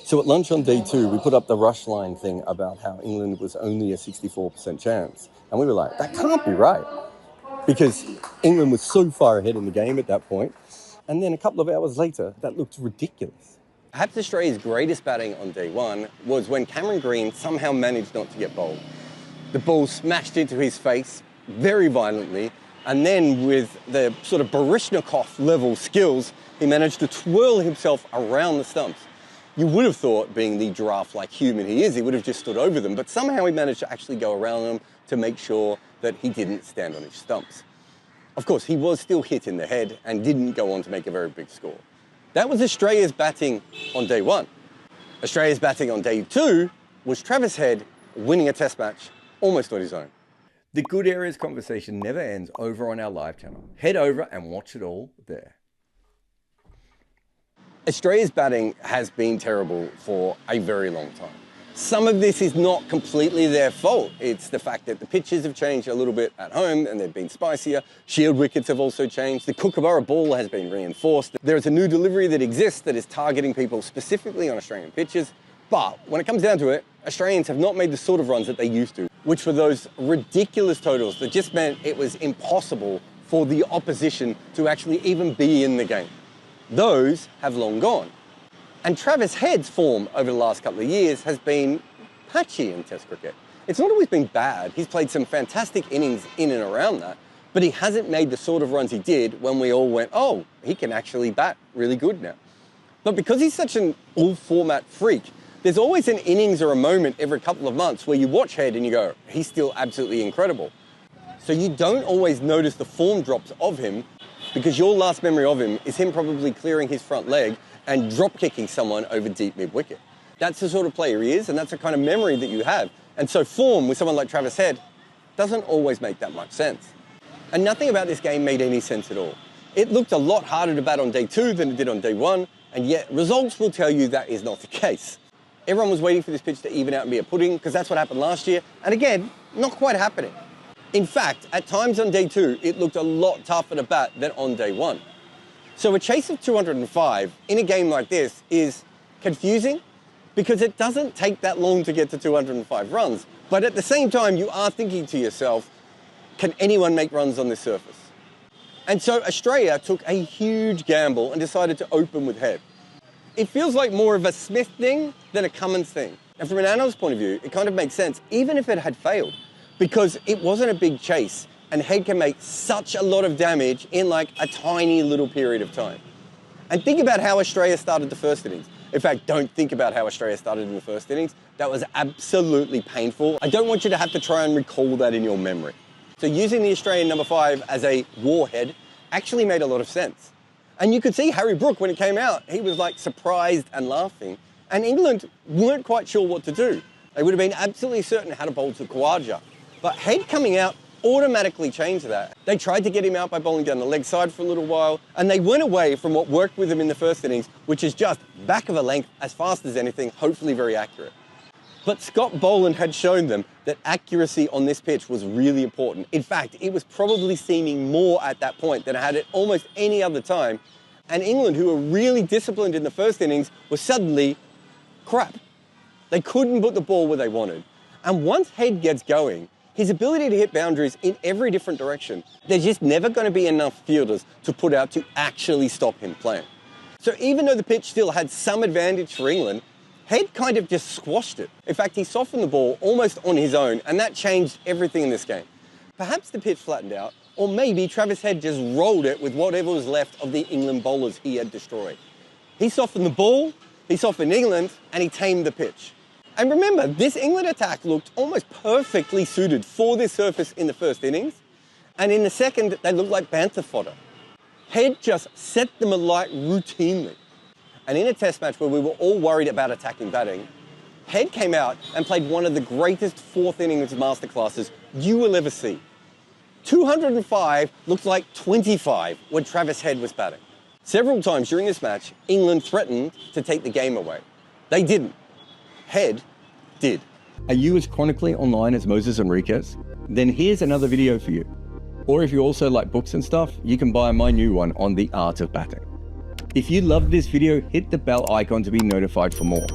So at lunch on day 2, we put up the Rushline thing about how England was only a 64% chance. And we were like, that can't be right. Because England was so far ahead in the game at that point. And then a couple of hours later, that looked ridiculous. Perhaps Australia's greatest batting on day 1 was when Cameron Green somehow managed not to get bowled. The ball smashed into his face very violently, and then with the sort of Baryshnikov level skills, he managed to twirl himself around the stumps. You would have thought, being the giraffe-like human he is, he would have just stood over them, but somehow he managed to actually go around them to make sure that he didn't stand on his stumps. Of course, he was still hit in the head and didn't go on to make a very big score. That was Australia's batting on day 1. Australia's batting on day 2 was Travis Head winning a test match almost on his own. The Good Areas conversation never ends over on our live channel. Head over and watch it all there. Australia's batting has been terrible for a very long time. Some of this is not completely their fault. It's the fact that the pitches have changed a little bit at home and they've been spicier. Shield wickets have also changed. The Kookaburra ball has been reinforced. There is a new delivery that exists that is targeting people specifically on Australian pitches. But when it comes down to it, Australians have not made the sort of runs that they used to, which were those ridiculous totals that just meant it was impossible for the opposition to actually even be in the game. Those have long gone. And Travis Head's form over the last couple of years has been patchy in Test cricket. It's not always been bad. He's played some fantastic innings in and around that, but he hasn't made the sort of runs he did when we all went, oh, he can actually bat really good now. But because he's such an all-format freak, there's always an innings or a moment every couple of months where you watch Head and you go, he's still absolutely incredible. So you don't always notice the form drops of him because your last memory of him is him probably clearing his front leg and drop kicking someone over deep mid-wicket. That's the sort of player he is, and that's the kind of memory that you have. And so form with someone like Travis Head doesn't always make that much sense. And nothing about this game made any sense at all. It looked a lot harder to bat on day 2 than it did on day 1, and yet results will tell you that is not the case. Everyone was waiting for this pitch to even out and be a pudding, because that's what happened last year, and again, not quite happening. In fact, at times on day 2, it looked a lot tougher to bat than on day 1. So a chase of 205 in a game like this is confusing because it doesn't take that long to get to 205 runs. But at the same time, you are thinking to yourself, can anyone make runs on this surface? And so Australia took a huge gamble and decided to open with Head. It feels like more of a Smith thing than a Cummins thing. And from an analyst's point of view, it kind of makes sense, even if it had failed, because it wasn't a big chase. And Head can make such a lot of damage in like a tiny little period of time. And think about how Australia started the first innings. In fact, don't think about how Australia started in the first innings. That was absolutely painful. I don't want you to have to try and recall that in your memory. So using the Australian number 5 as a warhead actually made a lot of sense. And you could see Harry Brook when it came out, he was like surprised and laughing. And England weren't quite sure what to do. They would have been absolutely certain how to bowl to Khawaja. But Head coming out automatically changed that. They tried to get him out by bowling down the leg side for a little while, and they went away from what worked with him in the first innings, which is just back of a length, as fast as anything, hopefully very accurate. But Scott Boland had shown them that accuracy on this pitch was really important. In fact, it was probably seeming more at that point than it had at almost any other time. And England, who were really disciplined in the first innings, was suddenly crap. They couldn't put the ball where they wanted. And once Head gets going, his ability to hit boundaries in every different direction, there's just never going to be enough fielders to put out to actually stop him playing. So even though the pitch still had some advantage for England, Head kind of just squashed it. In fact, he softened the ball almost on his own, and that changed everything in this game. Perhaps the pitch flattened out, or maybe Travis Head just rolled it with whatever was left of the England bowlers he had destroyed. He softened the ball, he softened England, and he tamed the pitch. And remember, this England attack looked almost perfectly suited for this surface in the first innings, and in the second, they looked like bantha fodder. Head just set them alight routinely. And in a test match where we were all worried about attacking batting, Head came out and played one of the greatest fourth innings masterclasses you will ever see. 205 looked like 25 when Travis Head was batting. Several times during this match, England threatened to take the game away. They didn't. Head did. Are you as chronically online as Moses Enriquez? Then here's another video for you. Or if you also like books and stuff, you can buy my new one on the art of batting. If you loved this video, hit the bell icon to be notified for more.